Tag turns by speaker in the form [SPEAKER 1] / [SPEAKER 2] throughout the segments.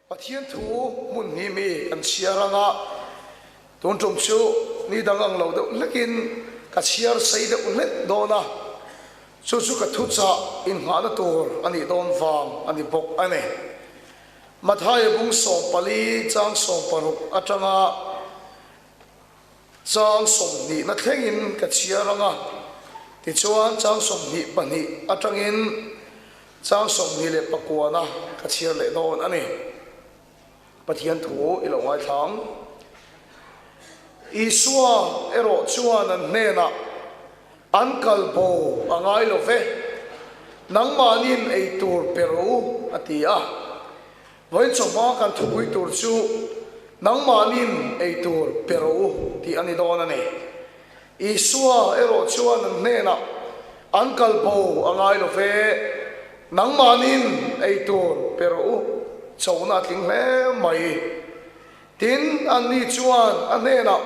[SPEAKER 1] Pathian thu mun ni mi kan chiaranga ton tom chu ni dangang lo do lekin ka chiar sei de unlet dona chu chu ka thu cha in nga na tur ani don wang ani bok ane mathai bung som pali chang som paruk atanga chang som ni na thlengin ka chiaranga ti chuan chang som ni pani atangin chang som ni le pakwana ka chiar le don ani Pathian thu ilo ngai thang Isua ero chuan an nena ankal bo angai lo ve nang manin ei tur peru atia voin choma kan thupui tur chu nang manin ei tur peru ti ani don ane Isua ero chuan an nena ankal bo angai lo ve nang manin ei tur peru chona tling hle mai tin ani chuan anena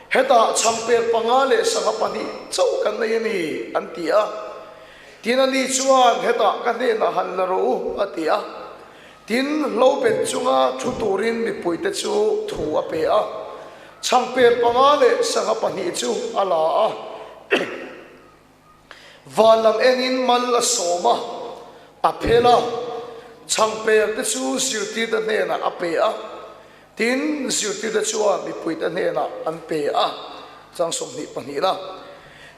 [SPEAKER 1] heta champer pangale sangapani chau kan nei ni antia tin ani chuan heta kan ne na hanlaro atia tin lobet chunga thuturin mi puite chu thu ape a champer pangale sangapani chu ala a valam enin mal la soma aphela champer te chu sirti da ne na ape a tin sirti da chuan mi puite ne na an pe a chang som ni pani la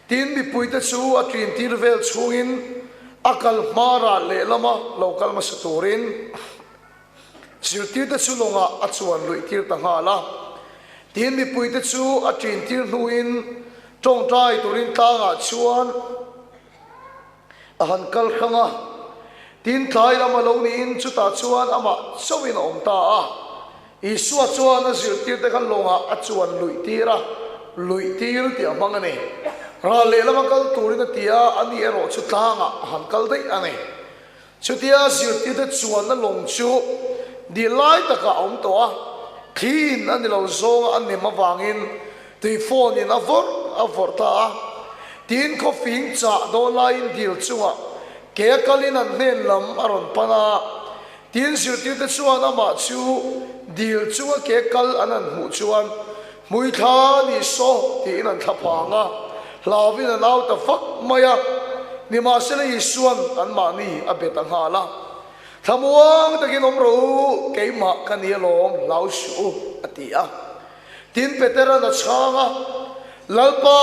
[SPEAKER 1] tin mi puite chu a trin tir vel chungin akal mara le lama local ma saturin sirti da chu longa a chuan lui tir ta nga la tin mi puite chu a trin tir nuin tong trai turin ta nga chuan a han kal khanga tin thlai lama lo ni in chu ta chuan ama chawin om ta a Isua chuan a zirtir te kan longa a chuan lui tir ti amang ani ra le lama kal turin a tia ani ero chu tlanga han kal dei ani chu tia zirtir te chuan na long chu di lai taka om to a thin ani lo zong an ni ma wangin tui phone in a vor ta a tin ko fing cha do line dil chunga ke kalin an nen lam aron pana tin zirtir te chuan ama chu dil chunga ke kal anan hu chuan mui tha ni so ti nan thapanga lawin an out the fuck maya ni ma sele isuan an ma ni abet ang hala thamuang takin omro keima kanialom laushu atia tin petera na changa lalpa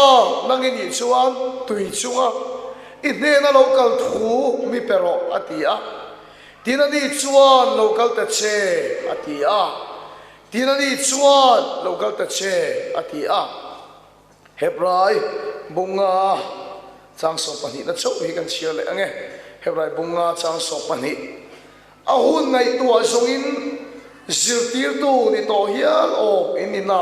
[SPEAKER 1] nangin ni chuan tui chunga inne na local thu mi pero atia tinani chuan local ta che atia tinani chuan local ta che atia hebrai bunga chang so pani na chau hi kan chia le ange hebrai bunga chang so pani ahun ngai tu azongin zirtir tu ni to hial o inina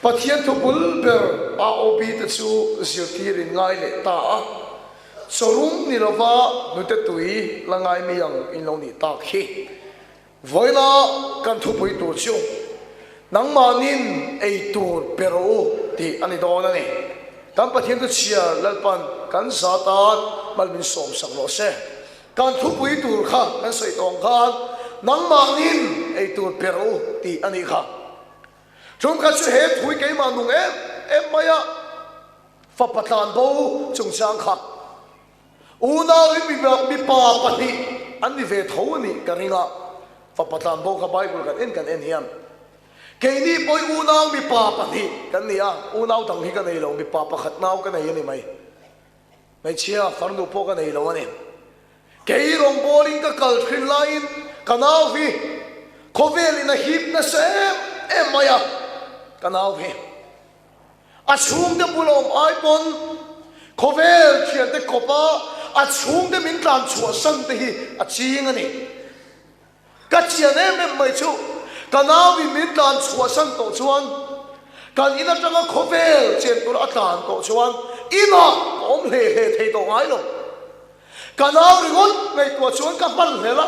[SPEAKER 1] pathian thu bulber a obi ta chu zirtir in ngai le ta sorum ni lova nute tui langai mi yang in lo ni ta khi voila kan thu pui tur chu nang manin ei tur pero ti ani don ani kan pathian tu chia lalpan kan satan malmin som sang lo se kan thu pui tur kha kan soi tong khan nang manin ei tur pero ti ani kha chung ka chu he thui ke ma nung em maya fa patlan bo chung chang kha una mi pa pati ani ve thoni karinga fa patlan bo ka bible kan en hiam ke ni boy una mi pa pati kan nia una dang hi ka nei lo mi pa pakhat naw ka nei ni mai chia farnu po ka nei lo ani ke rong bowling ka kal thrin line kanaw hi khovel in a hip na se maya kanaw hi achung de bulom ipon khovel chian te kopa a chung de min tlan chua san te hi a ching ani ka chian em mai chu kanawi min tlan chua san to chuan kan ina tanga khovel chen tur atlan to chuan ina om le thei to ngai lo kanaw ringon ngai to chuan ka mal hela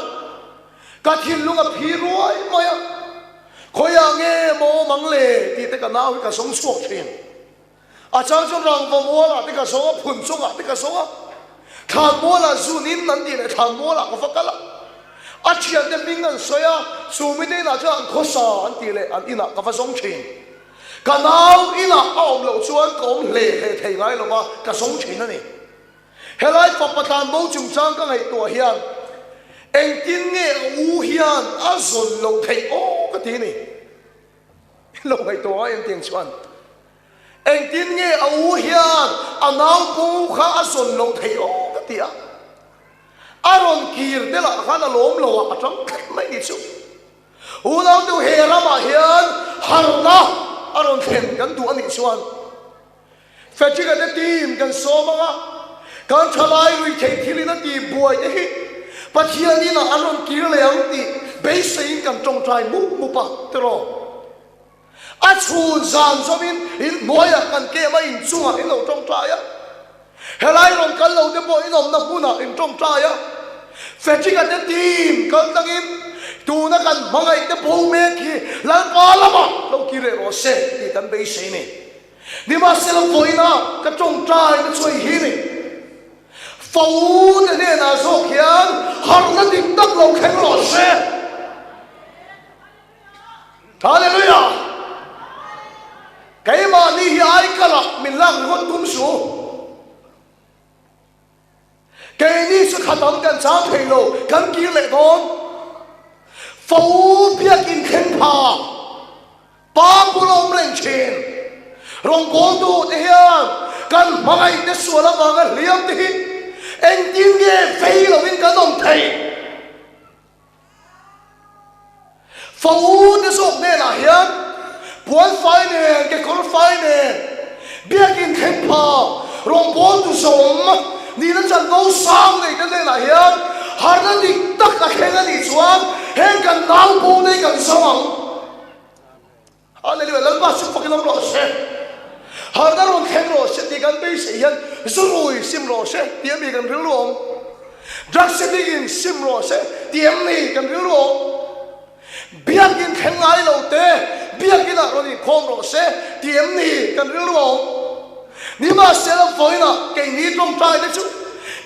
[SPEAKER 1] ka thin lunga phi ruai maya khoya nge mo mangle ti te kanaw ka song chuak thin a chang chu rang bo mo la te ka song phun chunga te ka song thang mo la zunin nan di le thang mo la ko fakala a thian te ming an soya chumi te na chuan kho sa an ti le an ina ka fa song thin ka nau ina aom lo chuan kom le thei ngai lo ma ka song thin ani helai pa patan bo chung chang ka ngai to hian eng tin nge u hian a zon lo thei o ka ti ni lo ngai to ai em tiang chuan eng tin nge u hian a nau bu kha a zon lo thei o ka ti a aron kir de la khana lom lo a tang mai ni chu u lao tu he ra ma hian har na aron then kan tu ani chuan fechi ga de tim kan so ma kan thalai ri thei thilina ti buai de hi pathian ni na aron kir le ang ti be sein kan tong trai mu pa tro a chun zan zomin in moya kan ke ma in chunga in lo tong trai ya helai ron kan lo de bo inom na huna in tong trai ya fechi ga de tim kan tangin tu na kan mangai te bo me ki lan pa lama lo ki re ro se ti kan be sei ni ma se lo voina ka tong trai na choi hi ni phau de ne na so khian har na dik tak lo khen ro se hallelujah cái mà ni hi ai ka la min lang ngon tum su cái ni su khatam kan chang thei lo kan ki le don phau bia kin khen pha pa pulom leng chen rong ko tu te hian kan mangai te su la ma ga liam te hi eng tin nge fei lo in kan om thei phau te sok ne la hian buan phai ne ke kol phai ne bia kin khen pha rong ko tu som ni na chan no sang nei te ne la hian har na dik tak ka khen ani chuan hen kan nau po nei kan samang hallelujah lan ba su pakilam ro se har da ron khen ro se ti kan be se hian zurui sim ro se ti mi kan ril rom drug se ti in sim ro se ti mi kan ril rom biak in khen ngai lo te biak in a ron in khom ro se ti mi kan ril rom ni ma se la foina ke ni tong tai de chu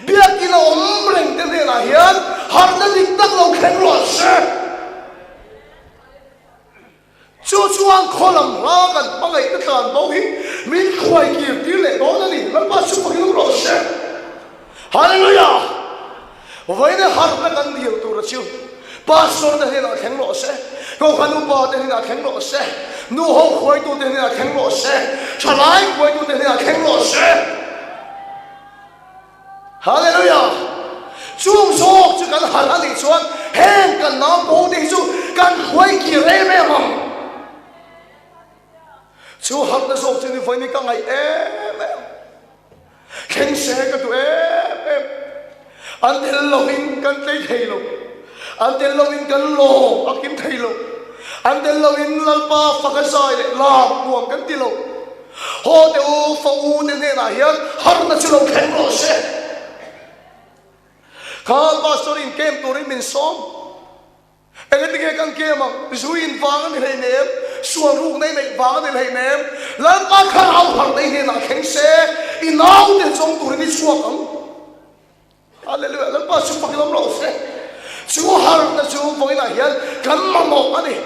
[SPEAKER 1] biak in a om reng te ne la hian har da dik tak lo khen ro se chu chuang kholam la kan pangai ta tan bo hi min khwai ki ti le do na ni la pa su pakilu ro se hallelujah vai ne har na kan diu tu ra chu pastor da he la khen ro se ko khanu pa de he la khen ro se nu ho khwai tu de he la khen ro se chalai khwai tu de he la khen ro se hallelujah chung so chu kan hal ani chuan hen kan na bo de chu kan khwai ki re me mam chú học đã sốt trên phải đi căng ngày em khen xe cái tụi em anh tên lâu in cần thấy thầy lâu anh tên lâu in cần lô anh kiếm thầy lâu anh tên lâu in lal pa phật cái sai để làm buồn cần ti lâu họ đều phụ nên thế này hiền har đã chú lâu khen lô xe khang pastor in kem tụi mình xóm anh ấy nghe căng kia mà suy vang cái này ném xuồng ruộng này này vang cái này ném lần ba khăn áo hàng này là khen xe in áo để trong tụi này xuồng không hallelujah lần ba xuồng phải làm lâu xe xuồng hàng là xuồng với này hiện cắn mà một anh này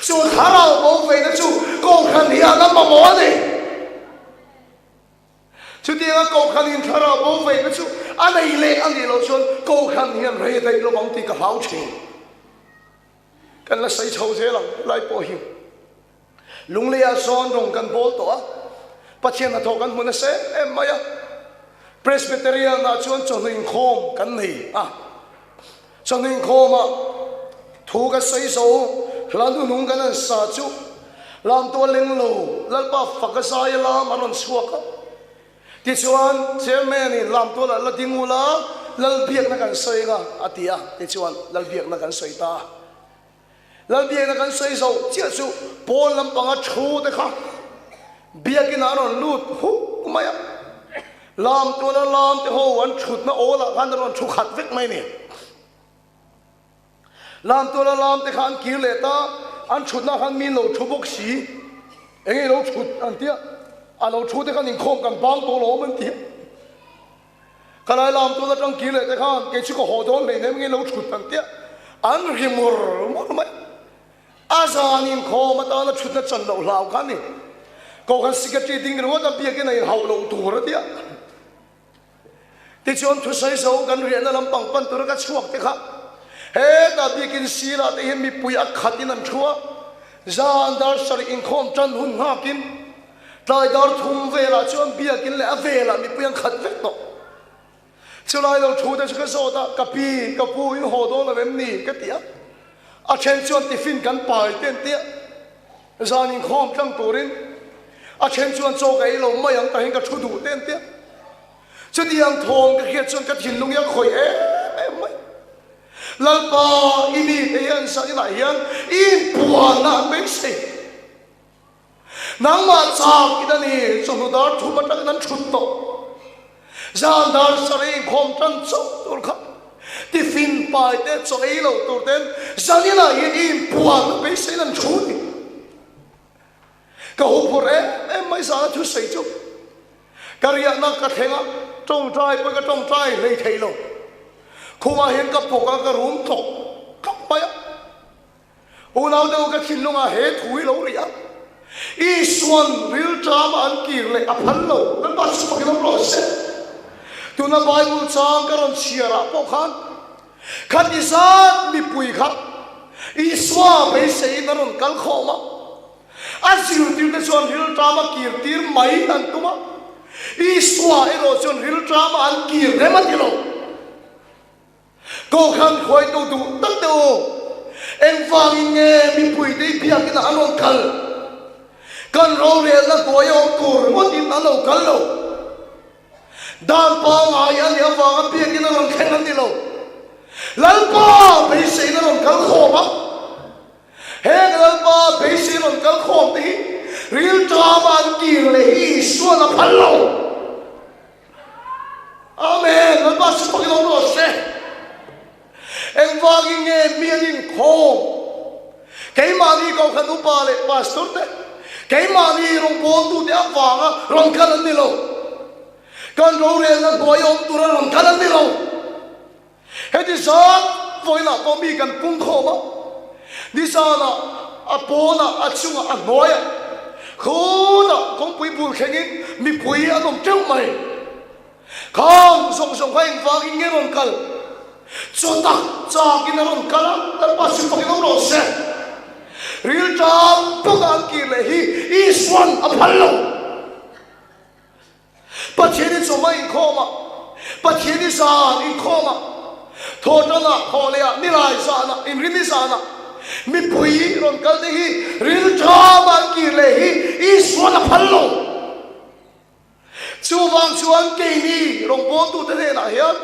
[SPEAKER 1] xuồng khá là bảo vệ nó xuồng con khăn hiện là mà một anh này chú tiếng câu khăn hiện khá là bảo vệ nó xuồng anh này lệ anh này lâu xuồng câu khăn hiện rây đây nó bằng tí cả háo chuyện kan la sai chho je lang lai po hi lung le a son rong kan bol to pathian na tho kan mun se em maya presbyterian na chuan chonin khom kan nei chonin khom thu ka sai so lan nung kan sa chu lam to leng lo lal pa phak sa ya la maron suak ti chuan chairman ni lam to la dingula lal biak na kan sai nga atia ti chuan lal biak na kan sai ta lần biếng nó cần xây dầu chia su bốn lâm bằng chú đấy không biếng cái nào nó lút hú mày à làm tôi nó làm thì hồ anh chụt nó ố là anh nó chụt hạt vết mày nè làm tôi nó làm thì khăn kia lệ ta anh chụt nó khăn min lẩu chụt bốc xí anh ấy lẩu chụt anh tiếc anh lẩu chụt thì khăn nhìn không cần bám tôi lẩu mình tiếc cái này làm tôi là trong kia lại thế khan cái chú có hồ đốn này nên nghe lâu chút tận tiếc anh riêng một mấy giờ nhìn khó mà ta là chút nó chân đầu lao khăn này có khăn xích cái tiếng rồi ta biết cái này hậu lâu tuổi rồi tiếc thì chọn thuốc say sâu gần riêng là làm bằng pan tôi cái chuột thế khác hết ta biết cái gì là thì mi bùi ác khát đi làm chúa gian dar sari in khom chân hun nga kim trai dar thum về là chọn biết cái lẽ về là mi bùi ác khát về đó cho lại đâu chú tới cái số ta cà pi cà pu in hồ đó là bên nỉ cái tiếc à chen chọn thì phim cắn bài tiền tiếc gian in khom chân turin à chen chọn cho cái lâu mấy anh ta hình cái chú đủ tiền tiếc cho đi ăn thong cái kia chọn cái thìn lung yang khỏe em mấy lần ba ini thì anh sao như này anh in buồn là mấy gì nắng mà sao cái đó này trong đó thu mất cái nắng chút tổ gian dar sari khom chân sốc tôi khóc thì phim bài tết cho ấy lâu tôi tên sao như này in buồn là mấy gì lần chút cái hộp phở em mấy sao thứ xây chung cái gì nó cái thế nào trong trai với cái trong trai lấy thấy lâu khu mà hiện cái bộ cái rốn thọ cấp bay u nào đâu cái thìn lông à hết thui lâu rồi á y xuân real drama ăn kיר lại áp hẳn lâu nó bắt số cái nó rồi sẽ tu na Bible trang cái ron chia ra bộ khan khát đi sát bị bùi khát y xóa bây giờ nó ron cắn khô mà anh chịu tiêu cái xuân real drama kir tiêu mấy anh tu mà y xóa cái rồi xuân real drama ăn kir đấy mà tiêu lâu cô khăn khói tu tu tất đâu em vang nghe mi bùi đi bia cái nào anh cần rau rẻ là coi ông cùr một tin anh lâu cần lâu đàn pa ngài anh em vang bia cái nào khen anh đi lâu lần pa bây giờ nó cần khom á hết lần pa bây giờ nó cần khom tí real drama anh kia lấy xuân là phật lâu amen lần pa sẽ có cái đó rồi sẽ em vang nghe miệng khom cái mà đi câu khăn upa lệ pastor thế cái mà đi rong bồn tu để vang á rong khăn anh đi lâu con rau rẻ là coi ông tu ra rong khăn anh đi lâu hết đi sao voi là có mi cần bung khom á đi sao là à bố là à chung à nói à khô là con bùi bùi khen in mi bùi anh ông trông mày không song song phải vang nghe rong khăn cho ta cho cái nó cả là bắt sự phải nó rồi sẽ real job bốc ăn kia là hi xuân apollo bắt chế đi cho mấy khó mà bắt chế đi sao in khó mà thôi cho nó khó lẽ mi lại sao nó in rin đi sao nó mi bùi rồi cái đấy hi real job ăn kia là hi xuân apollo chú vang chú ăn cái gì rồi bố tu thế này hết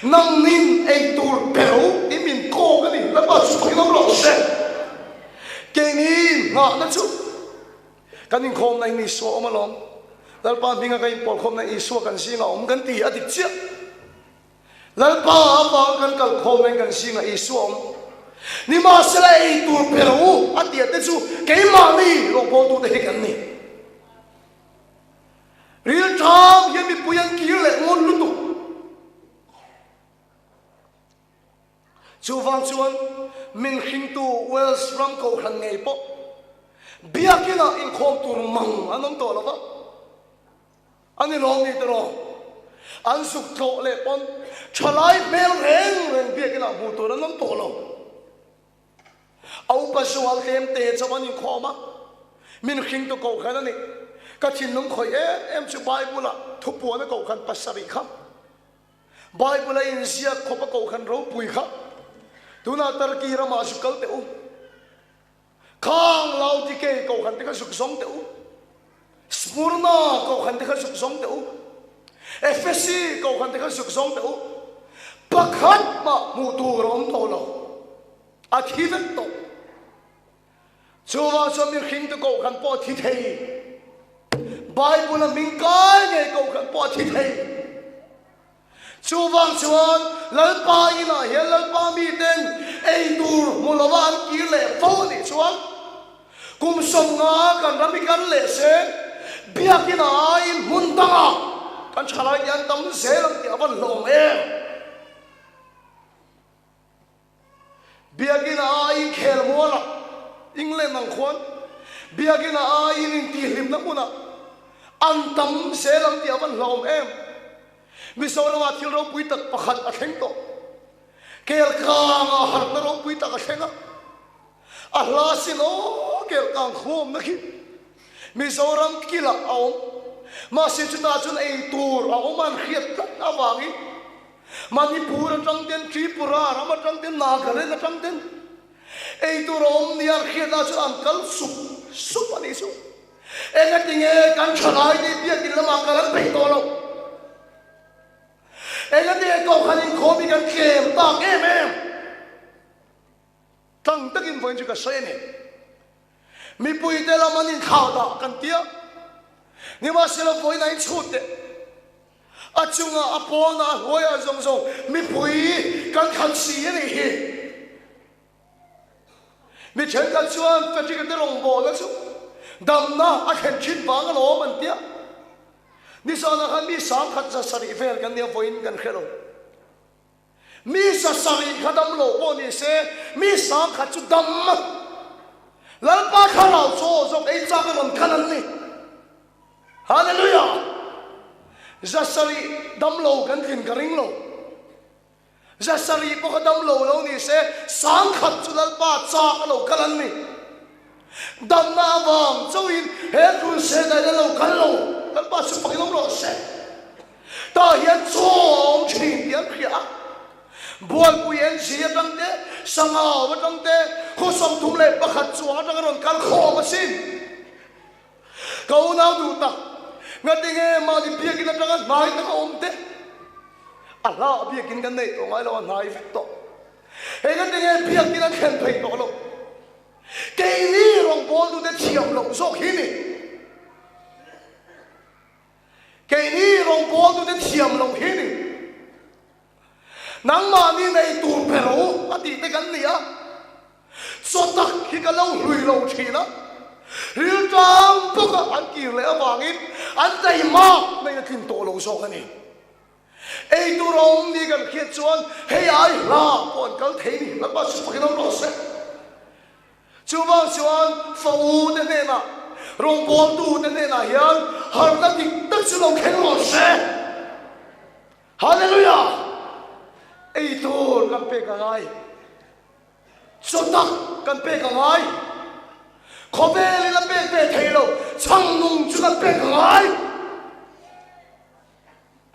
[SPEAKER 1] nang nin anh tur bèo đi mình cô cái gì nó bắt phải nó rõ ràng cái này ngã nó chút cái này không này mình số mà lắm lần ba mình cái bộ không này số cái gì ngã ông cái gì ở địa chết lần ba vang cái không này cái gì ngã số ni mà sẽ lại tur bèo ở địa thế chú cái mà đi rồi bố tu thế cái này real time hiện bị bùi ăn kia lại ngon luôn tụ chú vang chuan min khinh tu wells ram ko khan ngei po bia kina in khom tur mang anom to lova ani long ni tro an suk tho le pon chalai mel reng bia kina bu tur anom to lo au pasual kem te chawan in khoma min khing tu ko khan ani ka thin lung khoi em chu bible la thupu na ko khan pasari kham bible in sia khopa ko khan ro pui kha tuna tarki rama sukal te u khang lau di ke ko khan te ka suk som te u smurna ko khan te ka suk som te u efesi ko khan te ka suk som te u pakhat ma mu tu rom to lo a thivet to chuwa so mi khing te ko khan po thi thei bible min kai nge ko khan po thi thei chú vang chuan lần ba ina hiện lần ba mi tên ai tur mulawan kia lệ phô ni chuan kum som nga kan rami kan lệ se biak ina in mun tanga kan chalai yan tam zelam ti avan lom em biagin ain khel mola England nang khon biagin ain ti lim na muna an tam zelam ti avan lom em misola wa thil ro pui tak pakhat a theng to kel kang a har na ro pui tak a thenga a hla sin o kel kang khom na ki mizoram kila aom ma se chuta chun ei tur a oman khiat tak awangi Manipur atang den Tripura ram atang den Nagaland atang den ei tur om niar khiat na chun ankal sup ani su enga tinge kan chalai ni pia kilama kalan pe to lo enga tinge ko khanin khomi kan kem tak em tang takin voin chu ka soine mi pui te la manin khao da kan tia ni ma se la voi nai chute a chunga a pona hoya zong zong mi pui kan khan si ni hi mi chen kan chuan fa chi kan de long bo la chu dam na a khen chin ba ga lo man tia ni sa na khan mi sang khat sa sari fel kan ne voin kan khelo mi sa sari khadam lo bo ni se mi sang khat chu dam Lal pa khalau so so ei cha ka ron khanan ni hallelujah zasari dam lo kan thin karing lo zasari po ka dam lo lo ni se sang khat chu lal pa cha ka lo khanan ni dam na wang zo in he ku se da lo khan lo lal pa su pa ki lo se ta hian chong chin ya khia buồn bùi en xí trăng thế sang hào với trăng thế khu sông thùng lệ bắc hạt chúa trăng rồi cắn khô mà xin câu nào đủ tắc nghe tiếng nghe mà đi bia kinh trăng nói nó ôm thế Allah bia kinh cái này tôi nói là nói phải to hay nghe tiếng nghe bia kinh khen thầy to đâu cái này rong bồn tu để chiêm lồng sọc hi nè cái này rong bồn tu để chiêm lồng hi nè nang ma ni nei tur pero ati te kan nia so tak khi ka lo hlui lo thina ril tang to ka an ki le awangin an dai ma nei na thin to lo so ka ni ei tu rom ni kan khiat chuan hei ai la pon kal thei ni la ba su pa ki lo se chu ba chuan fo de ne na rong bol tu de ne na hian har na dik tak chu lo khen lo se hallelujah ei tur kan pe ka ngai sotak kan pe ka ngai khobeli la pe pe thelo chang nung chu kan pe ka ngai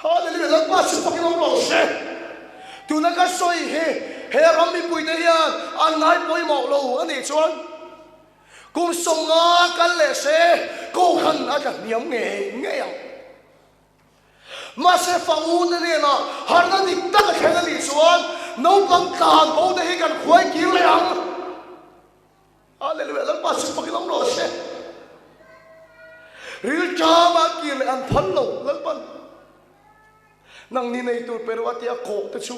[SPEAKER 1] hallelujah la pa chu pa ki lo se tu na ka soi he ram mi pui de hian an ngai poi mo lo ani chuan kum song nga kan le se ko khan a ka niam nge yang mà sẽ phá u này na har na dik tak khen ni chuan no bang tan bo de hi kan khoi ki leang hallelujah lan pa su pa ki long lo se ril cha ma ki le an phan lo lan pan nang ni nei tu pero atia ko te chu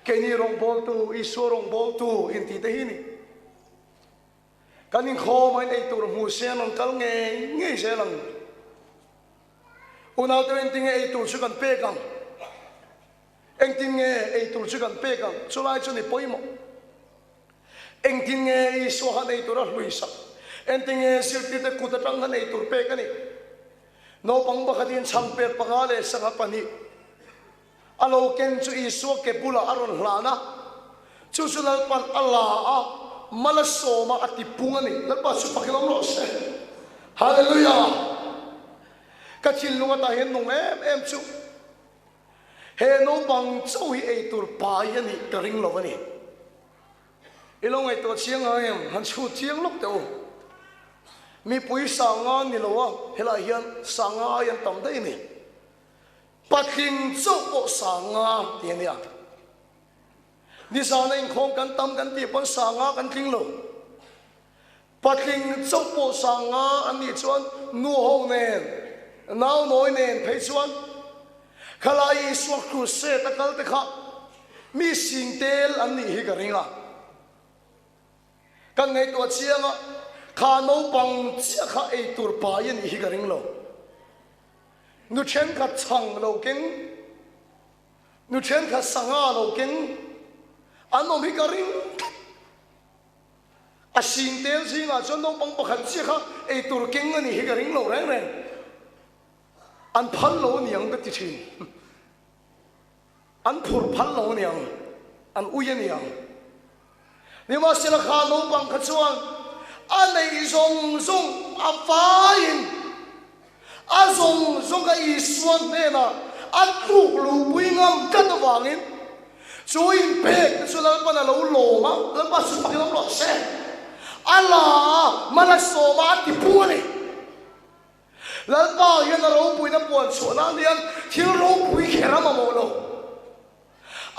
[SPEAKER 1] ke ni rong bol tu I so rong bol tu in ti te hi ni kanin kho mai nei tu mu se non kal nge se lang unau te ting ei tu chu kan pe kang eng ting nge ei tu chu kan pe kang chulai chu ni poimo eng ting nge I so han ei tu ra hlui sa eng ting nge sil ti te ku ta tang han ei tu pe ka ni no pang ba khatin cham pe pa ga le sang pa ni alo ken chu I so ke pula aron hlana chu chu lal pan Allah a mala so ma ati punga ni lal pa chu pa ki lo se hallelujah ka thil lunga ta hen nong em chu he no bang chau hi ei tur pa yani ka ring lo ani ilong ai to chiang ha em han chu chiang lok teu mi pui sanga ni lo wa hela hian sanga yan tam dai ni patling chau po sanga ti ni a ni sa na in khong kan tam kan ti pon sanga kan ting lo patling chau po sanga ani chuan nu ho nen now noi nen phei chuan khalai swak khu se takal te kha mi sing tel an ni hi ka ringa kan ngai to chianga kha no pang chia kha ei tur pa yan hi ka ring lo nu chen kha chang lo king nu chen kha sanga lo king anom hi karing a sin tel singa chon dong pang pakhat chi kha ei tur king ani hi karing lo reng reng an phal lo niang ka ti thin an phur phal lo niang an uya niang ni ma sila kha lo pang kha chuan anei zong zong a fain a zong zong ka i suan ne na a tu lu buingam ka to wangin chuin pek chu la pa na lo lo ma la pa su pa lo se ala mana so ma ti pu ni la pa hian ro pui na pon chu na lian thil ro pui khera ma mo lo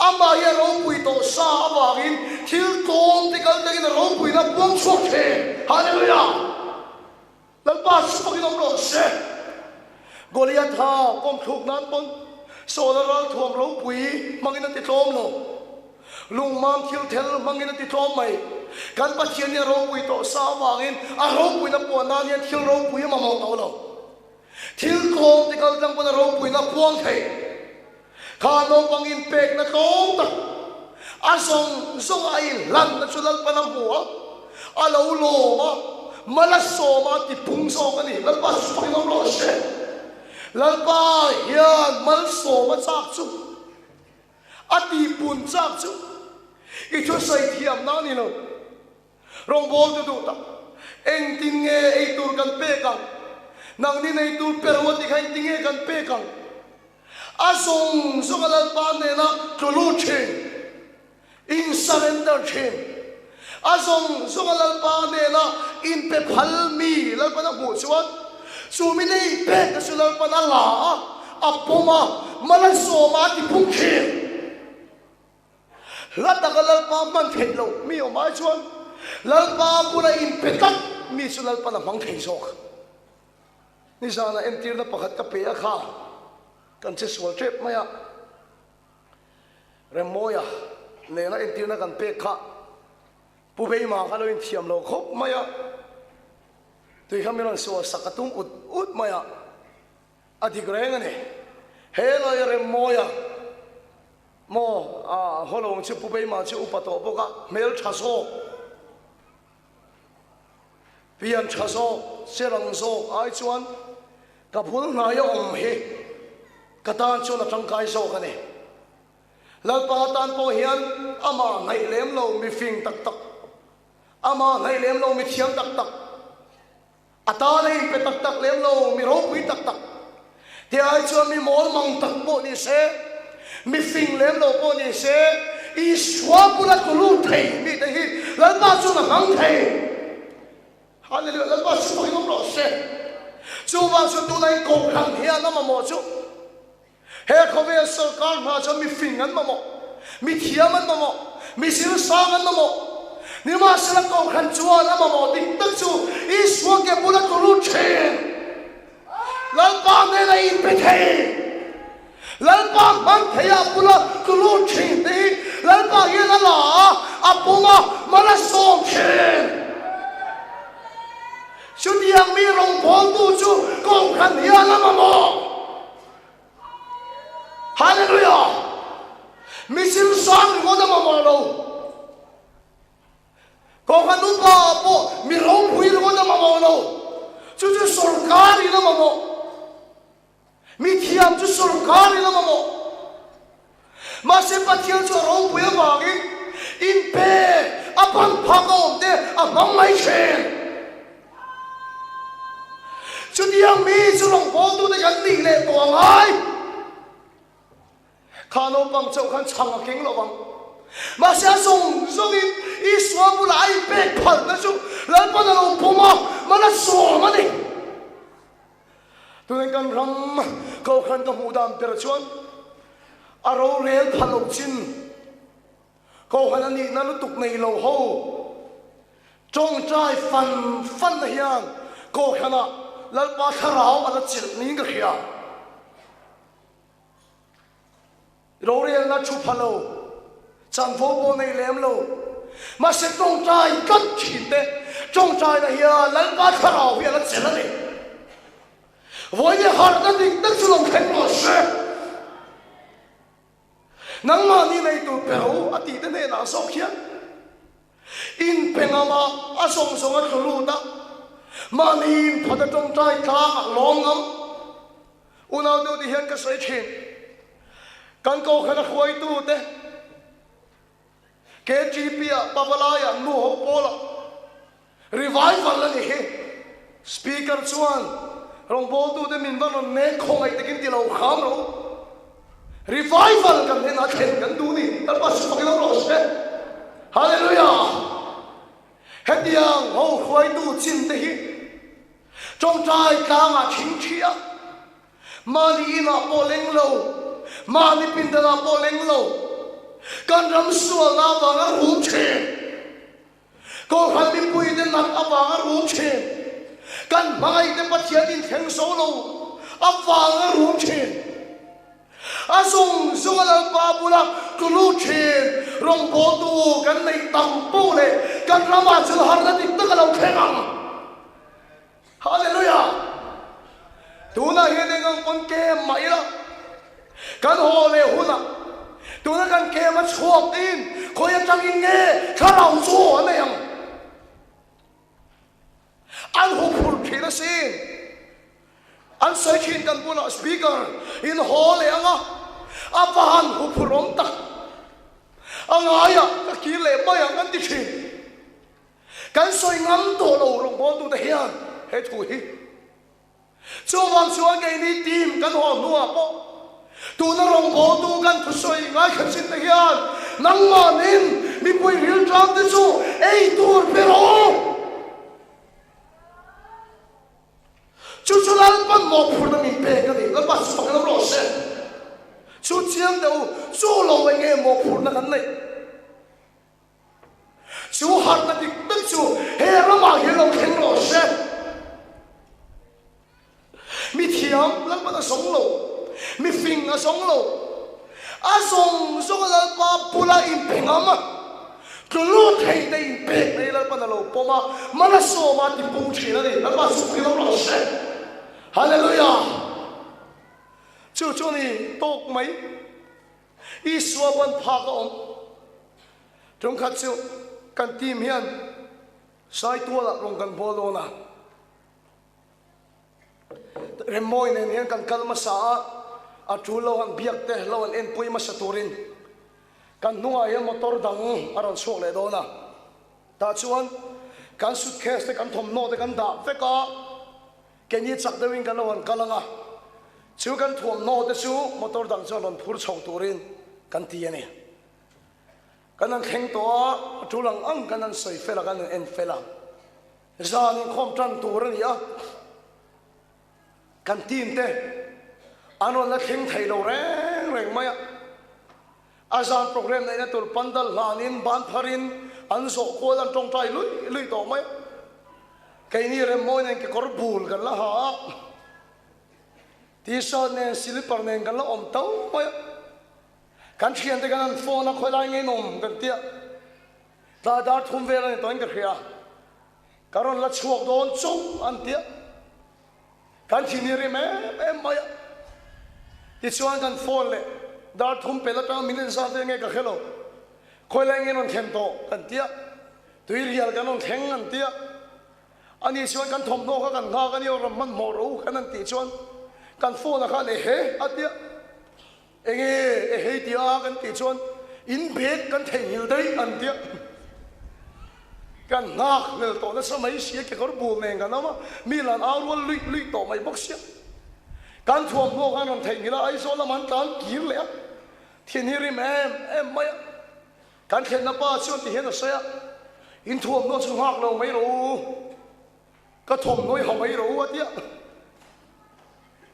[SPEAKER 1] ama ya ro pui to sa awangin thil tom ti kal tagin ro pui na pon chu the hallelujah la pa su pa lo se Goliath ha kom thuk nan pon so la ral thuam ro pui mangin ti thom lo lung mam thil thel mangin ti thom mai kan pa thian ya ro pui to sa wangin a ro pui na pon na ni thil ro pui ma mo to lo thil kom ti kal tang pon ro pui na pon thei kha no pangin pek na tom ta a song song ai lan na chulal pa na buwa a lo lo ma mala so ma ti pung so ka ni la pa su pa lo se lalpa hian mal so ma chak chu ati pun chak chu I chu sai thiam na ni lo rong bol tu ta eng tin nge ei tur kan pe kang nang ni nei tur perwa ti khai tin nge kan pe kang a song song lalpa ne na tu lu chen in surrender chen a song lalpa ne na in pe phal mi lalpa na hu chuan Sumi nei pek ka sulal pa na la apoma malay soma ti pungkin lata ka lalpa man thelo mi o mai chuan lalpa pura impetak mi sulal pa na mang theisok ni sana entir na pakhat ka pe kha kan che swal trip maya remoya le na entir na kan pe kha pu be ma ka lo in thiam lo khop maya Tuy kami lang so sakatung ut maya adigreng ane hela yare moya mo holong chu pubay ma chu upato boka mel chaso pian chaso serang so ai chuan kapul na ya he katan chu na tangkai so kane lalpa tan po hian ama ngai lem lo mi fing tak tak ama ngai lem lo mi thiam tak tak Atalay pe tak tak lem lo mi ro pui tak tak ti ai chuan mi mol mang tak po ni se mi fing lem lo po ni se I swa pula kulu thei mi te hi lan ba chu na mang thei hallelujah lan ba chu no lo se chu ba chu tu nai ko khang hi na ma mo chu he khove sarkar ma chu mi fing an ma mo mi thiam an ma mo mi sil sang an ma mo ni ma sila ko khan chuan ama mo dik tak chu I swa ke pula kulu chen lalpa ne na in pe thei lalpa man theya pula kulu chen te lalpa ye la la apuma mala som chen chudiang mi rong bol tu chu ko khan ya na ma mo hallelujah mi sil sang ko na ma mo lo Ko kanu pa po mi rong pui lo na ma mo lo chu chu sarkari na ma mo mi thiam chu sarkari na ma mo ma se pathian chu rong pui ma gi in pe apan phagom de amang mai chen chu diang mi chu rong po tu de kan ni le to ngai khano pang chau khan chang king lo bang mà sẽ dùng in Israel bula ai bek phật na chu lan pa na lo poma mà na so ma ni tu nên kan ram ko khan ka mu dam ter chuan aro rel phalo chin ko khan ani na lu tuk nei lo ho trong trai fan na hian ko khana lan pa tharao ala chil ni ga khia ro rel na chu phalo Chẳng phố bộ này lém lâu Mà sẽ trong trai cất chìm thế Trong trai là hiền Lãnh bát khá rào hiền là chết là đi với những hạt đã định đất xuống thành một xe nắng mà như này tụi béo à tí tên này là sốc kia in penga mà à song song à tụi ta mà in phát trong trái ta long ngắm unau đâu đi hiện cái sợi chim căn câu khăn khói tụi thế cái GP à babalaya nu hộp bola revival là gì speaker chuan rong bol tu de min ban ne khong ai takin ti lo kham ro revival kan ne na khen kan du ni tal pas pakin lo se hallelujah hetiang ho khoi tu chin te hi trong trai ka ma thing thia mani na poleng lo mani pin da na poleng lo kan ram sual na wa nga ru che ko khan mi pui de na awa nga ru che kan mai te pathian in theng solo awang rum chen azong zola babula kulu chen rong bo tu kan nei tam pu le kan rama chul har na dik ta lo thengam hallelujah tu na he deng kon ke mai la kan ho le huna tu na kan ke ma chuak in khoya chang in nge kharau chu na yang an ho phur khina sin an sai khin kan puna speaker in hall le anga apan ho phurom tak anga ya ka ki le ba yang kan ti khin kan soi ngam to lo rong bo tu ta hian he thu hi chu wang chuan ke ni tim kan ho nuwa po tu na rong bo tu kan thu soi ngai khan sin ta hian nang ma nin mi pui ril tram te chu ei tur pe ro chú chú lan ban một phút là mình bè cái gì nó bắt phải nó lột xe chú chiang đâu chú lâu anh em một phút là cái này chú hạt là đi đất chú hè nó mà hiện lâu thành lột xe mi thiam lan ban là sống lâu mi phình là sống lâu à sống sống là ba pula im bèn ama cứ lột hay đây im bèn này lan ban là lâu po mà nó số mà đi bung chỉ là đi lan ban phải nó lột xe hallelujah chú chú này tốt mấy Isua ban phá cái ông trong khát chú cần tìm hiền sai tua là rong cần bồ lô na rem môi này hiền cần cần mà sa à chú lâu ăn biếc te lâu ăn en pui mà sa turin cần nuôi hiền motor đằng aron suộc lại đó na ta chuan cần suitcase cần thom nô cần đạp phải có cái gì chắc đâu in cái lâu ăn cái lăng à chú cần thom nô de chú motor đằng cho lần phur chong turin cần tiền này cần ăn khen to chú lăng ăn cần ăn sợi phê là cần ăn en phê là ra nên không trăn turin ya cần tiền thế anh là khen thầy lâu rèn mày azan program này là tụi pandal lanin ban pharin an so ko lan trong trai lui to mày cái này là mỗi ngày cái cor bul kan la ha t-shirt này slipper này kan la om tau mày kan thian te kan phone na khoi lai ngai nom kan tia da thum ve la toin ka khia karon la chuak don chung an tia kan thini ri me em mày ti chuan kan phone le da thum pe la ta min sa te ngai ka khelo khoi lai ngai non them to kan tia tui rial kan non theng an tia ani chuan kan thom no kan nga kan yo ram man mo ro kan an ti chuan kan phone kha le he atia enge he tia kan ti chuan in bed kan thei hil dai an tia kan ngak le to na samai sia ke kor bu ne kan ama milan arwal lui to mai box sia kan thom no kan on thei hila ai so la man tan kir le thiên hi rim em mai kan khen na pa chuan ti hen na sa in thom no chu hak lo mai ro cái thùng nuôi hồng ấy rồi á,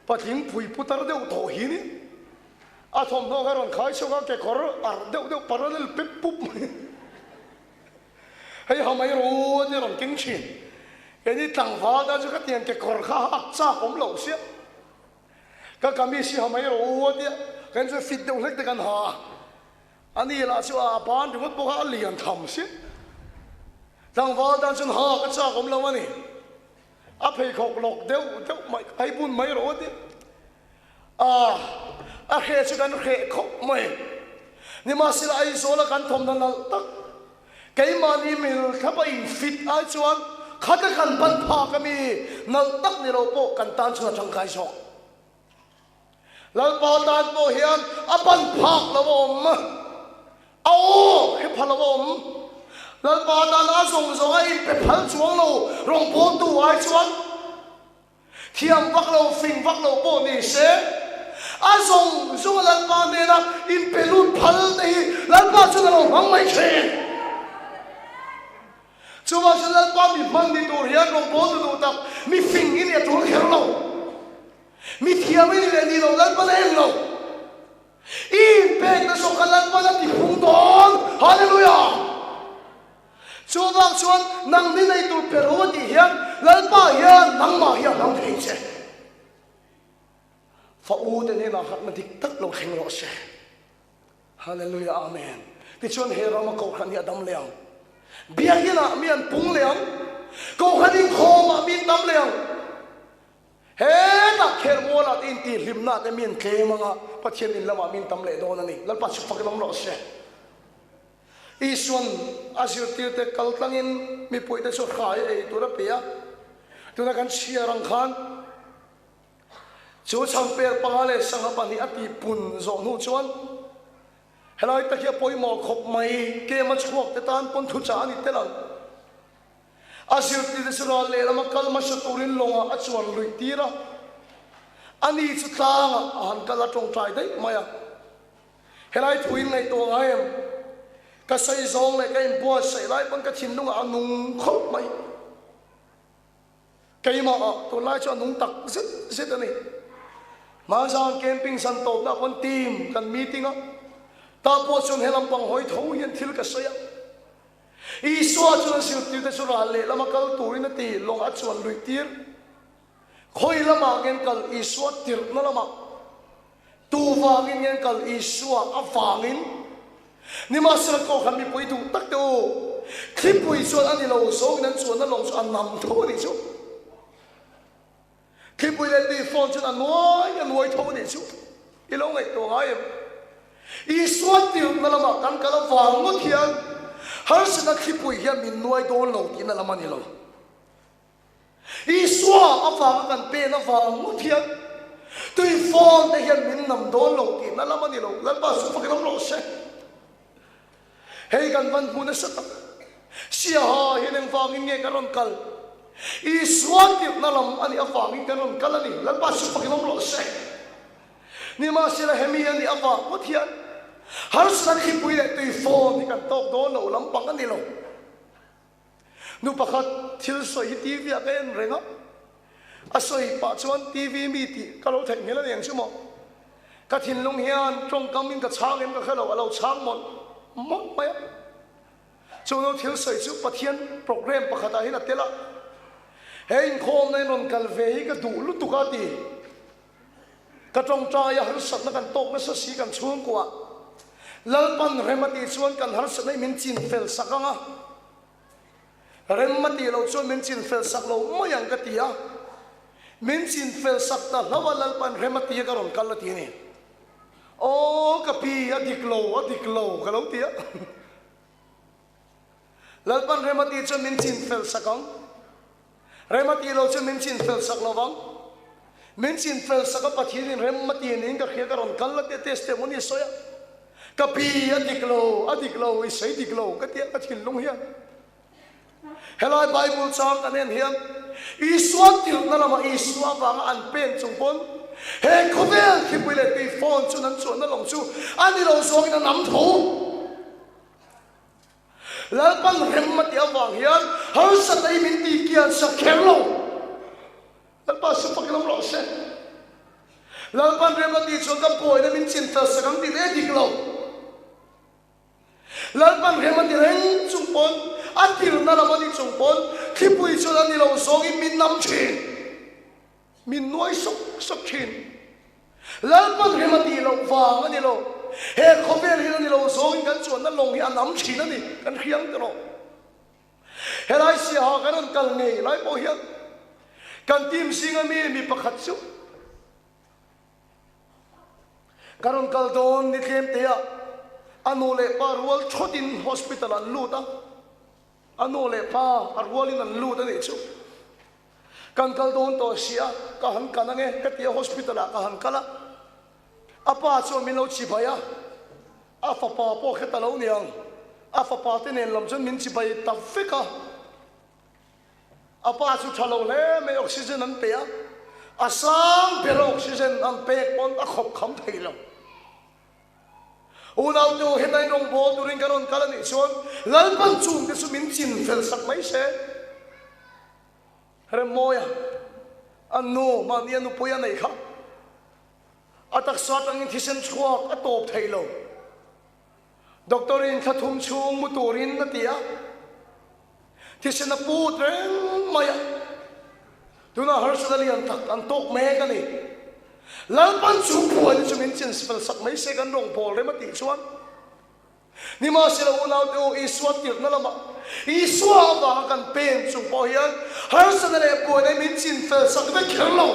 [SPEAKER 1] bắt tiếng phủi bút tao đều thổi hí ní, à thùng nó cái rồi khai cho cái cỏ đều bắt nó lên bếp búp, hay hồng ấy rồi thì làm kinh chuyện, cái này tăng phá đã cho cái tiền cái cỏ khá xa cũng lâu xí, cái cam mi xí hồng ấy rồi thì cái này fit đều hết cái hà, anh này là cho bán thì mất bao nhiêu liền thầm xí, tăng phá đã cho hà cái xa cũng lâu anh a phei khok lok deu mai ai bun mai ro de a khe chu kan khe khok mai ni ma sila ai zola kan thom na nal tak cái mà đi mình khắp ai fit ai chuan khát cái khăn bắn phá cái mi nal tak ni lo po kan tan chu trong cái so lal pa tan po hian a bắn phá lo om ao cái phá lo om lal pa tan a song song ai pe phal chuang lo rong po tu ai chuan thiam vak lo phing vak lo po ni se a song song lal pa ne na in pe lut phal nei lal pa chu lo mang mai che cuma selalu kami mandi durian rombongan tu tak mi fingin ya tuh kerlo mi tiap ini le di lawan panen lo impek na sokalan panen di pungdon haleluya cuma cuan nang ni nai tu peruan di hian lalpa hian nang ma hian nang kece fau de ni nak mati tak lo kheng lo se haleluya amen di cuan hera ma kau kan ya dam leang biar hina mian pung leang kau hading khoma min tam leang he na kher mola tin ti limna te min ke manga pathian in lama min tam le don ani lal pa chu pak lam lo se isuan asir tir te kaltangin mi poi te so khai e tu ra pia tu na kan chiarang khan chu chang per pangale sanga pani ati pun zo nu chuan helai ta kia poi mo khop mai ke ma chuak te tan pon thu cha ni te lang asir ti de sura le lama kal ma shaturin longa achuan lui tira ani chu tanga han kala tong trai dai maya helai thuin ngai to ngai em ka sai zong le ka im bo sai lai pon ka thin lunga anung khop mai kai ma to lai cho anung tak zit zit ani ma sang camping san to na kon team kan meeting a ta po chun helam pang hoi tho yen thil ka soya I so chun siu ti te sura le lama kal turin ti long a chuan lui tir khoi lama gen kal I so tir na lama tu wa gen kal I so a fangin ni ma sra ko khan mi poi tu tak to khip poi chuan ani lo so nan chuan na long so an nam tho ni chu khip poi le ti phone chuan an noi tho ni chu I lo ngai to ngai I so tir na lama kan kala wang mo thian har sina khipui hian min nuai don lo tin la mani lo I so afa kan pe na fa mu thian tui phone te hian min nam don lo tin la mani lo lan ba su fa kan lo se hei kan van hu na sa sia ha hian wang in nge karon kal I so tir na lam ani afa min karon kal ani lan ba su fa kan lo se ni ma sila hemi ani afa mu thian har san khipui le tui phone ni kan tok don lo lam pang ani lo nu pakhat thil soi tv a ken renga a soi pa chuan tv mi ti ka lo theng hela yang chumo ka thin lung hian trong kam min ka chang em ka khalo alo chang mon mok mai chu no thil soi chu pathian program pakhata hin atela hein khom nei non kal ve hi ka du lu tu ka ti ka trong tra ya har sat na kan tok na sa si kan chuang kwa lalpan remati chuan kan har sanai min chin fel sakanga remati lo chuan min chin fel sak lo mayang ka tia min chin fel sak ta lawa lalpan remati ka ron kal ti ni o ka pi adiklo ka lo tia lalpan remati chuan min chin fel sakang remati lo chuan min chin fel sak lawang min chin fel sak pa thi rin remati nin ka khia ka ron kal la te testimony soya kapi adiklo isai diklo katia kathil lung hian helai bible chang anen hian iswa til na lama iswa wanga an pen chungpon he khovel khipile ti phone chunan chuan na long chu ani lo song na nam tho lalpan remmat ya wang hian har satai min ti kian sa kherlo lalpa su paklam lo se lalpan remmat ti chuan ka poi na min chin ta sakam ti le diklo lalpan remati reng chungpon atil na lamani chungpon khipui chola ni lo songi min nam chin min noi sok chin lalpan remati lo wang ani lo he khovel hin ani lo songi kan chuan na long hi anam chin ani kan khiang te lo helai sia ha kan kal nei lai po hian kan tim singa mi pakhat chu karon kaldon ni thlem te a anole parwal thotin hospital an luta anole pa arwal in an luta ni chu kan kaldon to sia ka han kanange katia hospital a ka han kala apa chu min lo chi bhaya afa pa po khetalo niang afa pa te nen lam chon min chi bai ta fika apa chu thalo le me oxygen an pe a asang pero oxygen an pe pon a khop kham thailo unaw tu henai nong bo during karon kalani chon lalpan chung te su min chin fel sak mai se re moya anu mani anu poya nei kha atak sat ang thisen chhuak atop thailo doctorin thathum chung muturin na tia thisen pu treng maya tuna harsadali an tak an tok me ka ni lalpan chung puan chu min chin fel sak mai se kan rong pol re ma ti chuan ni ma sila unaw tu iswat tir na lama iswa ba kan pen chung po hian harsadali puan ai min chin fel sak ve kherlo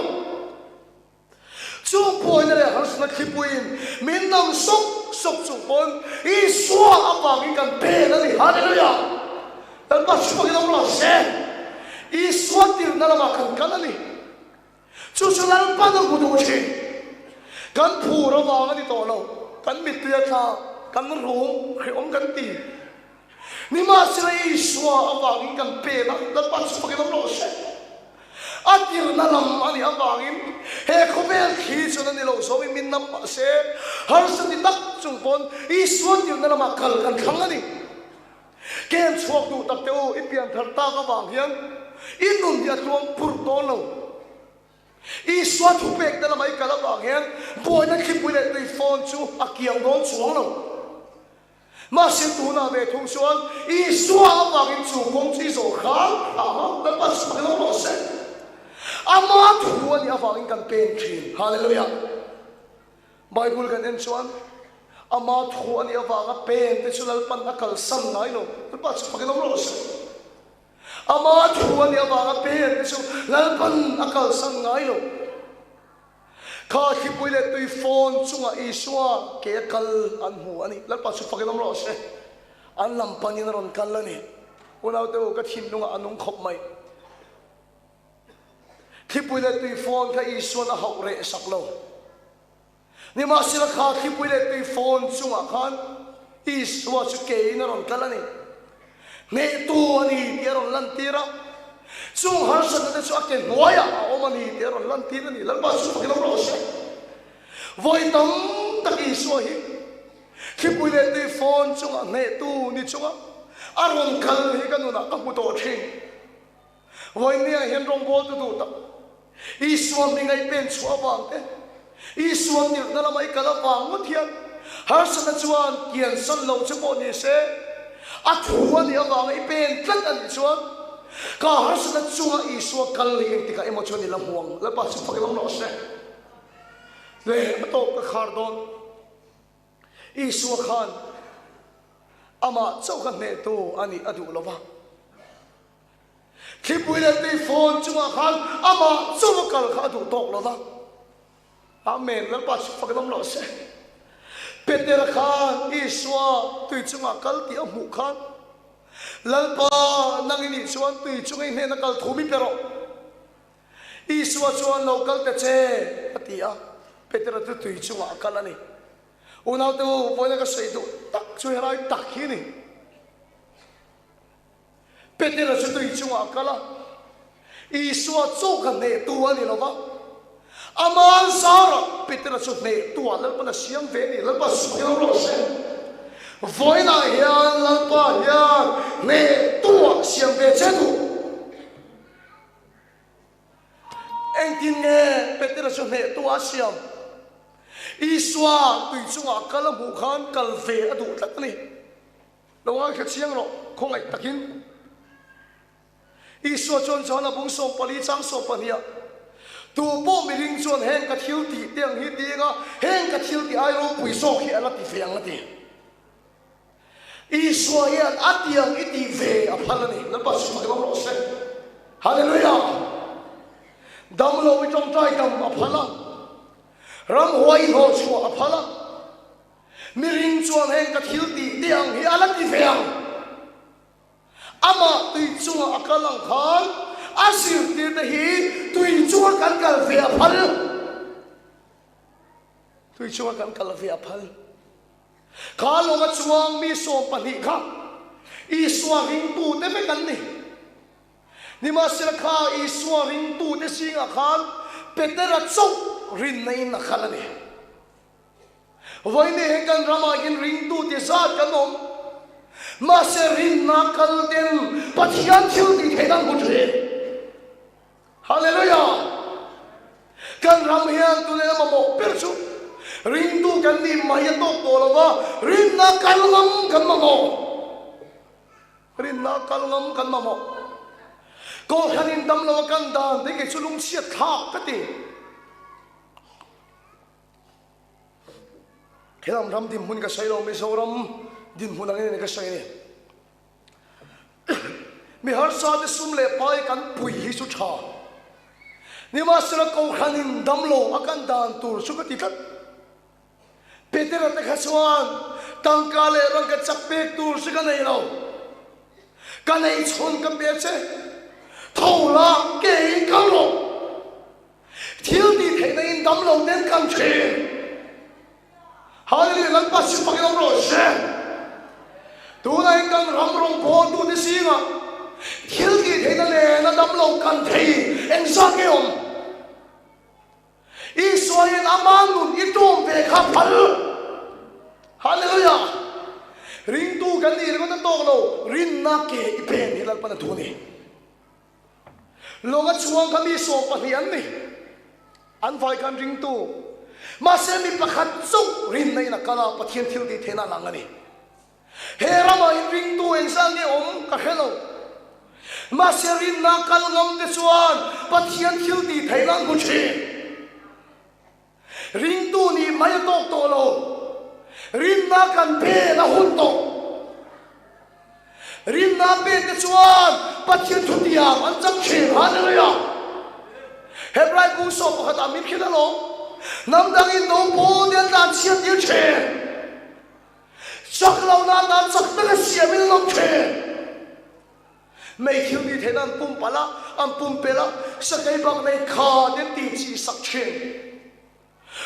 [SPEAKER 1] chung puan le harsadali khipuin min nam sok chung pon iswa abang kan pen ani hallelujah dan ba chu ki dom lo se iswa tir na lama kan kan ani chu chu lalpan ang gudu chi kan phuro ba ngani to lo kan mit tia tha kan rum khom kan ti ni ma sila iswa abang kan pe na dan ba chu ki dom lo se atir na lam ani abangin he khobel khi chu na ni lo so min nam pa se har sa ni tak chung pon iswa tir na lama kal kan khang ani kem chuak tu tak teu ipian thar ta ka bang hian inun dia tuang pur to lo iswa thu pek na lamai kala bang hian boy na khipule tei phone chu akiang don chuang lo ma se tu na ve thung chuan iswa bang in chu kong chi zo khang ama na pas pa lo se ama thu ani awang in kan pen thin hallelujah bible kan en chuan ama thu ani awanga pen te chulal pan akal sam ngai lo pas pa lo se ama thu ani awanga pen te chu lalpan akal sam ngai lo kha khipuile tui phone chunga iswa ke kal an hu ani lalpa chu pa lo se an lam panin ron kal ani unaw te ka thim lunga anung khop mai khipuile tui phone kha iswa na hau re saklo ni ma sila kha khipuile tui phone chunga khan iswa chu ke in ron kal ani ne tu ani ron lan tira chung har san na chu aken noya o mani ron lan tira ni lalpa chu pa lo se voi tam tak iswa hi khipuile tui phone chunga ne tu ni chunga aron kal hi kanuna ka mu to thing voi ne hen rong bo tu ta iswa mi ngai pen chua bang te iswa ni na la mai kala bang mo thian har san chuan kian san lo chu bo ni se a thu ani awang ai pen tlat an chuan ka har san chunga iswa kal hi ti ka emotion ni lam huang la pa chu pa lo se le to ka khar don iswa khan ama chau kan ne to ani adu lo ba khipuile te phone chunga khan ama chu kal kha du tok lo ba amen la pa chu pa lo se peter khan iswa tui chunga kal ti a mu khan lalpa nangini chuan tui chungai ne na kal thumi pero iswa chuan local te che atia peter tu tui chunga kal ani unaw tu boina ka sei du tak chu herai tak hi ni peter chu tui chunga kala iswa chu kan ne tu ani lo ba aman sara peter chu ne tu ala pa na siam ve ni la pa su lo se voina hian la pa hian ne tu siam ve che tu engtin ne peter chu ne tu a siam iswa tui chunga kala bu khan kal ve adu tak ni lo wa kha chiang ro khong ai takin iswa chon chona bung som pali chang so pania tu bo mi ring chon heng ka thil ti tiang hi ti nga heng ka thil ti ai ro pui so khi ala ti feang ati iswa hian atiang iti ve a phalani la pas ma lo se hallelujah dam lo trong trai dam aphala ram huai ho chu aphala miring chuan heng ka thil ti tiang hi alat ti feang ama tui chunga akalang khan asir tir te hi tui chunga kan kal fe aphal tui chunga kan kal fe aphal kha lo ga chuang mi so pani kha i swaging tu te me kan ni ni ma sir kha i swaging tu te singa khan petera chok rin nei na khalani voi ne kan rama in ring tu ti zat kanom ma se rin na kal den pathian thil ti thedang bu the hallelujah kan ram hian tu le ma mo per chu ring tu kan ni mai to to lawa rin na kal ngam kan ma mo rin na kal ngam kan ma mo ko hanin dam lo kan dan de ke chulung siat kha ka ti Hiram ram dim hun ka sairo mi soram din hunang ne ka sai ne mi har sa de sum le pai kan pui hi su tha ni ma sra ko khanin dam lo akan dan tur su ka ti kat peter te khaswan tang ka le rang ka chak pe tur su ka nei lo ka nei chon ka pe che thau la ke ka lo thil di the nei dam lo den kan che Hallelujah, lang pa si Panginoong Diyos. Tunay kang ramrong po tunay siya. Hilgit hinali na damlaw kantay ang sakiyom. Iswayin amanun itong bekapal. Hallelujah. Ring tu ganir ko na toklo. Rin na ke ipen hilal pa na tunay. Longat suwang kami so pahiyan ni. Anfay kan ring tu. Masemi pakhat sok rin na kala pathian thil di thena langani herama in ring tu ensang ni ka hello maserin na kal ngam de chuan pathian thil di thailang ku chi ring tu ni mai tok to lo rin na kan pe na hun to rin na pe de chuan pathian thutiam an chang chi hallelujah hebrai bu so pakhat amin khidalo Nam đang in đâu bố đến làm chiên tiêu chè chắc lâu na làm chắc tất cả xiêm in lòng chè mấy thiếu đi thế nào bung pala am bung pela sắc cái băng này khá đến tỷ chỉ sắc chè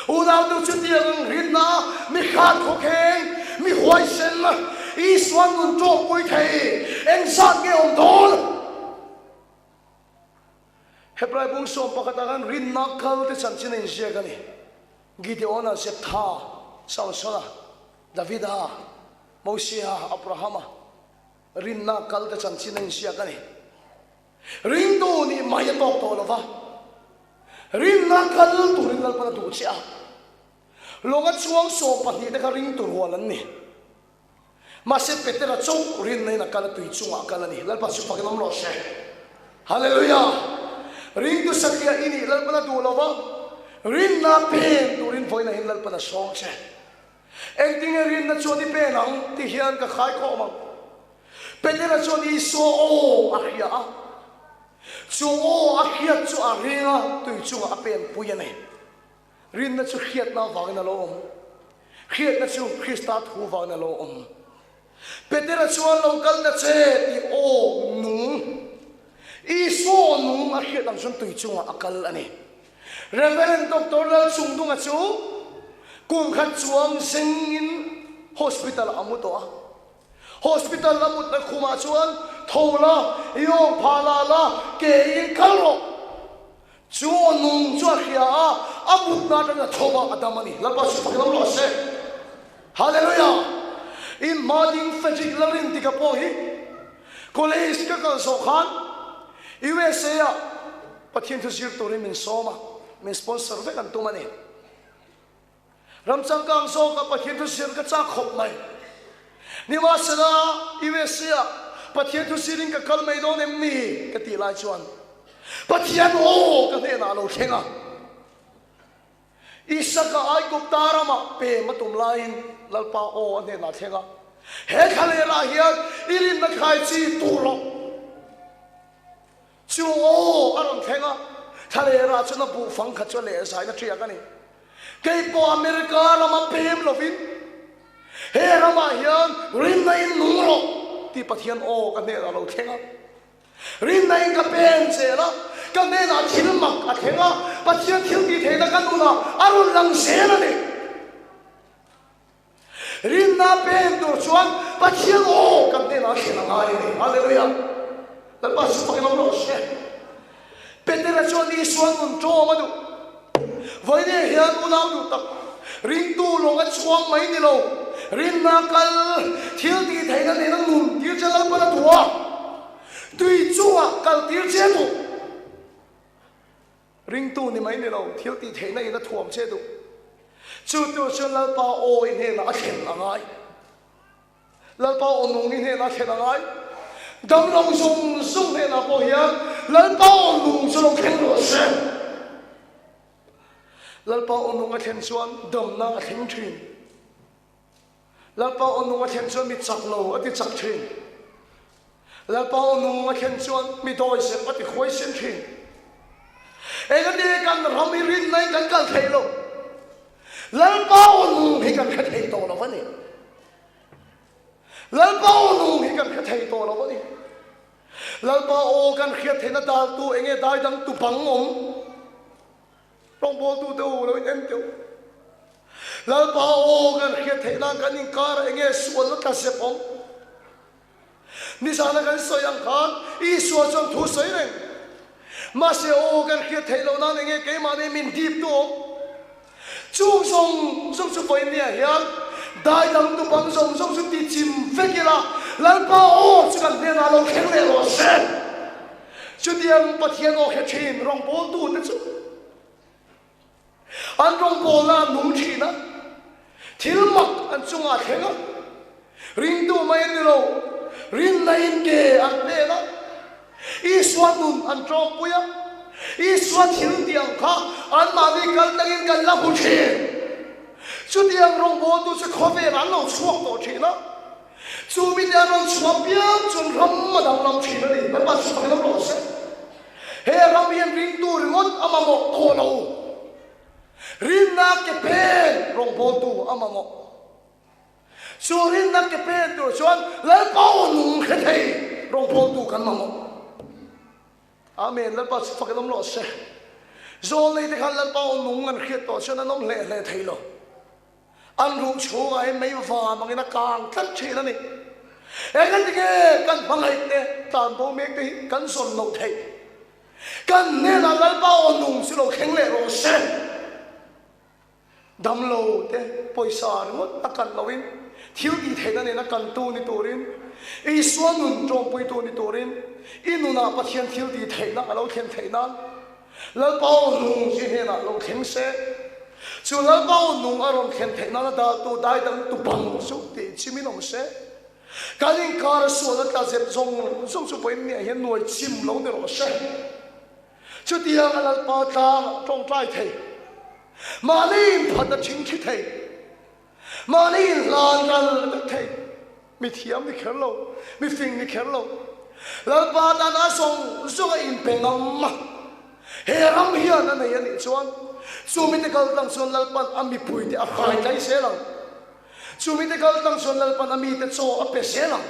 [SPEAKER 1] u nào đâu chút tiền riết na mi khát khó khen mi hoài sen ý xoan nguồn trộm quay thầy anh sát cái ông đón Hebrai bung so pakatagan rin nakal te sansin in siya gani Gideon se tha Samsona Davida Moses Abraham rin nakal te sansin in siya gani rin do ni maya tok to lova rin nakal tu rin lal pa tu siya longat suang so pati te ka rin tu walan ni masip petera chong rin na nakal tu chunga kalani lal pa su pakinam lo siya hallelujah ring tu sakya ini lal pana du lova rin na pen tu rin foi na hin lal pana song che eng ting rin na chodi pen ang ti hian ka khai ko ma petera chodi so o akhia so o akhia chu a ringa tu chu a pen puyane rin na chu khiat na wa na lo khiat na chu Christa thu wa na lo petera chuan local na che ti o nu iso nung akhir ang sun tui chunga akal ani Reverend Dr. Lal Sungdung achu kum khat chuang singin hospital amuto hospital amut na khuma chuan thola yo phala la ke in kalro chu nung chu khia amut na ta thoba adamani lapa su paklam lo se hallelujah in mading fajik larin tikapo hi college ka kan so khan USA pathian thu sir torin min soma min sponsor ve kan tumani ramchang kang so ka pathian thu sir ka cha khop mai niwasana USA pathian thu sirin ka kal mai don emni ka ti lai chuan pathian o ka ne na lo thenga isaka ai gup tarama pe matum lain lalpa o ne na thenga he khale la hian irin na khai chi tu lo chu o aram thenga ทะเลราชนบุฟังขัดชเลสายนักเรียกันนี่เกี่ยวกับอเมริกาเรามาเพิ่มลวินเฮรามาเฮียนรินในนุ่งโลที่ปะเทียนโอกันเนี่ยเราเท่งรินในกับเป็นเสละกันเนี่ยนะทิลมักกันเท่งปะเทียนทิลดีเท่งกันดูนะอารมณ์ลังเสียนะนี่รินนาเป็นตัวชวนปะเทียนโอกันเนี่ยนะเท่งง่ายนี่ฮาเลลูยาแล้วปัสสุขเราโรเชเป็นเรื่องชวนนี้ชวนมันโจมาดูวันนี้เฮียนอุณาดูตักรินตูลงกันช่วงไม่นี่เรารินนักทิลดีไทยนั่นเองนั่งนุ่มทิลจะเล่าประตัวตุยจั่วกันทิลเจตุรินตูนี่ไม่นี่เราทิลดีไทยนั่นเองนั่งถ่วงเจตุจุดตัวฉันเล่าป่าโอ้ยเนี่ยน่าเข็นอะไรเล่าป่าโอนุ่งนี่เนี่ยน่าเข็นอะไรดำลงส่งเนี่ยน่าพอเฮียเล่าป่าโอนุ่งจะลงเข็นหรอเสียเล่าป่าโอนุ่งก็เข็นชวนดำน่าเข็นชินแล้วพออนุมาเขียนชวนมีจักรโลอดีจักรชินแล้วพออนุมาเขียนชวนมีดอยเสียอดีหวยเสียนชินเองก็ดีกันเราไม่รินในกันกันเทโลแล้วพออนุให้กันแค่เทโตแล้ววะนี่แล้วพออนุให้กันแค่เทโตแล้ววะนี่แล้วพอโอกันเขียนเทนดาตัวเองได้ดังตุปังอมลองบอกตัวเดียวเราเอ็มเดียวแล้วพอโอ้กันเขียนเทน่ากันอิงการเองส่วนละตัดเสียผมนิสานักันสวยอังคารอีส่วนจนทุสวยเลยมาเสียโอ้กันเขียนเทเรานั่นเองเกี่ยมาเนี่ยมินดีบตัวจุงส่งสุไฟเนี่ยเฮียได้ดังตุบังส่งสุดที่จิมเฟกิละแล้วพอโอ้จะกันเนี่ยเราแข็งเลยเราเสียจุดเดียงปะเทียนโอเขชินรองโบตูนั่นสุดอันรองโบลานุ่งชีนะทิลมักอันจุงอาเทงรินดูไม่นี่เรารินในอินเกอันเล่นะอีสวนนุนอันจอมปุยอีสวนทิลเดียงข้าอันมาวิกันตั้งอินกันลับหุ่นเชจุดเดียงรองโบดูจะขอเวรันเราช่วงต่อชีนะจูมิเดียเราช่วงเบี้ยจนรำมาดังลำชีนะนี่มันมาสุดท้ายเราเสเฮเราเรียนรินดูริงอนอามาโมโคโนรินนักเก็บเป็นรองโบตูอามาโมสูรินนักเก็บเป็นตัวชวนแล้วป้าหนุ่มแค่ไหนรองโบตูกันมาโมอาเมนแล้วป้าฟังน้ำหล่อเสโซเลยที่ขันแล้วป้าหนุ่มกันเขียนตัวชวนน้ำเละไทยโลอันรู้ชัวร์ไอ้ไม่ฟ้ามังนักการกันเชื่อนี่เอ็กันที่แกกันบังไอ้เนี่ยตามโบเมกที่กันสนโลไทยกันเนี่ยแล้วป้าหนุ่มสิโลแข็งเละโลเสดำโลเต้ปอยสารงดนักการลวินทิวดีเทนั่นเองนักการตูนิตัวรินอีส่วนนุ่นจงปอยตัวนิตัวรินอีนุนาปัจเจียนทิวดีเทนั่นเราเขียนเทนั่นแล้วเป้านุ่งจีเฮน่ะเราเขียนเสส่วนแล้วเป้านุ่งอารมณ์เขียนเทนั่นดาตัวได้ดังตัวบังสุดที่ชิมินองเสการยิงการส่วนแล้วการเจ็บทรงสุดไปเนี่ยเห็นหน่วยชิมเราเนี่ยเราเสชุดที่ยังแล้วเป้าตาจงใจเทมานี่พันชิงชิดเทมานี่ลานกันเทมีเทียมมีเขลโลมีฟิงมีเขลโลแล้วปาดานาส่งอินเป็นงมเฮรัมเฮียนั่นเองนี่ชวนซูมิตะกัลตังส่วนแล้วปันอามีปุยที่อาคายใจเสียหลังซูมิตะกัลตังส่วนแล้วปันอามีแต่โซอเปเสียหลัง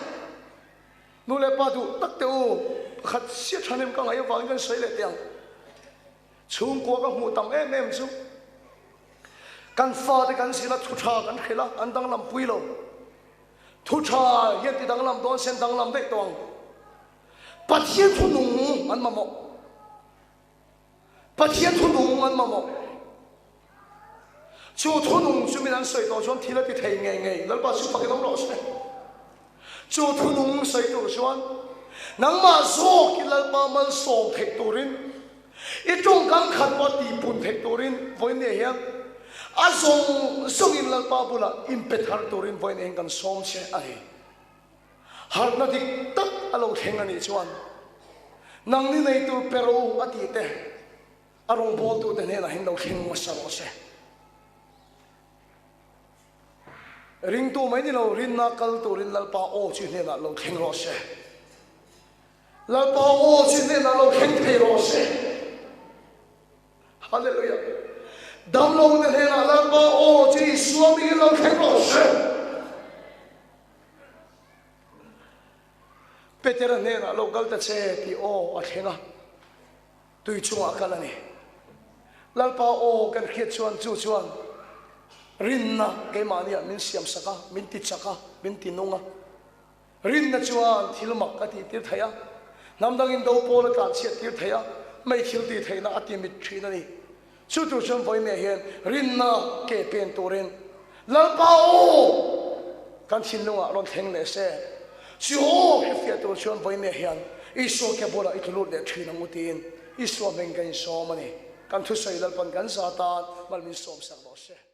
[SPEAKER 1] นู่นเลยปาดูตักเตอขัดเสียชันเอ็มกังไงฟังกันสวยเลยเตียงชุงกัวกับหูต่ำเอ็มซุกันฟ้าที่กันสิละทุชากันเขละอันดังลำปุยโลทุชาเย็นที่ดังลำโดนเส้นดังลำเด็กตวงปัจเจียนทุนุงอันมาโมปัจเจียนทุนุงอันมาโมชูทุนุงชูมีนันสวยตัวชวนทีละที่เทงไงแล้วปัจจุบันก็ต้องรอใช่ชูทุนุงสวยตัวชวนนังมาโซกิลปามันส่งเทคตัวรินอีจงกังขัดว่าตีปุ่นเทคตัวรินวันนี้เฮียอาส่งอินลัลปาบุละอิมเปตฮาร์ตัวรินวันนี้กันส่งเสียอะไรฮาร์นาดิตักอารมณ์แข็งอันนี้ชวนนังนี่ในตัวเปรูอดีตอารมณ์โบตัวเดเนี่ยนะเห็นเราแข็งมาสารเสียริงตัวไม่นี่เรารินนักลตัวรินลัลปาโอชิเนี่ยนะเราแข็งรอเสีย แล้วพอโอ้ชินเนี่ยเราเข่งเทโรเซ่ hallelujah dam lo na he na la ba o chi suami lo theng lo se Peter ne na lo gal ta che ti o a thenga tui chunga kalani lalpa o kan khiat chuan chu chuan rinna ke mania min siam saka min ti chaka min ti nunga rinna chuan thilmak ka ti tir thaya namdang in do pol ka chiat tir thaya mai thil ti thaina ati mit thina ni chu tu chuan voi me hian rinna ke pen turin lalpa o kan thin nunga ron theng le se chu he fiat tu chuan voi me hian iso ke bola itlut le thina mutin iso men kan so mani kan thu sai lalpan kan sa ta mal min som sak lo se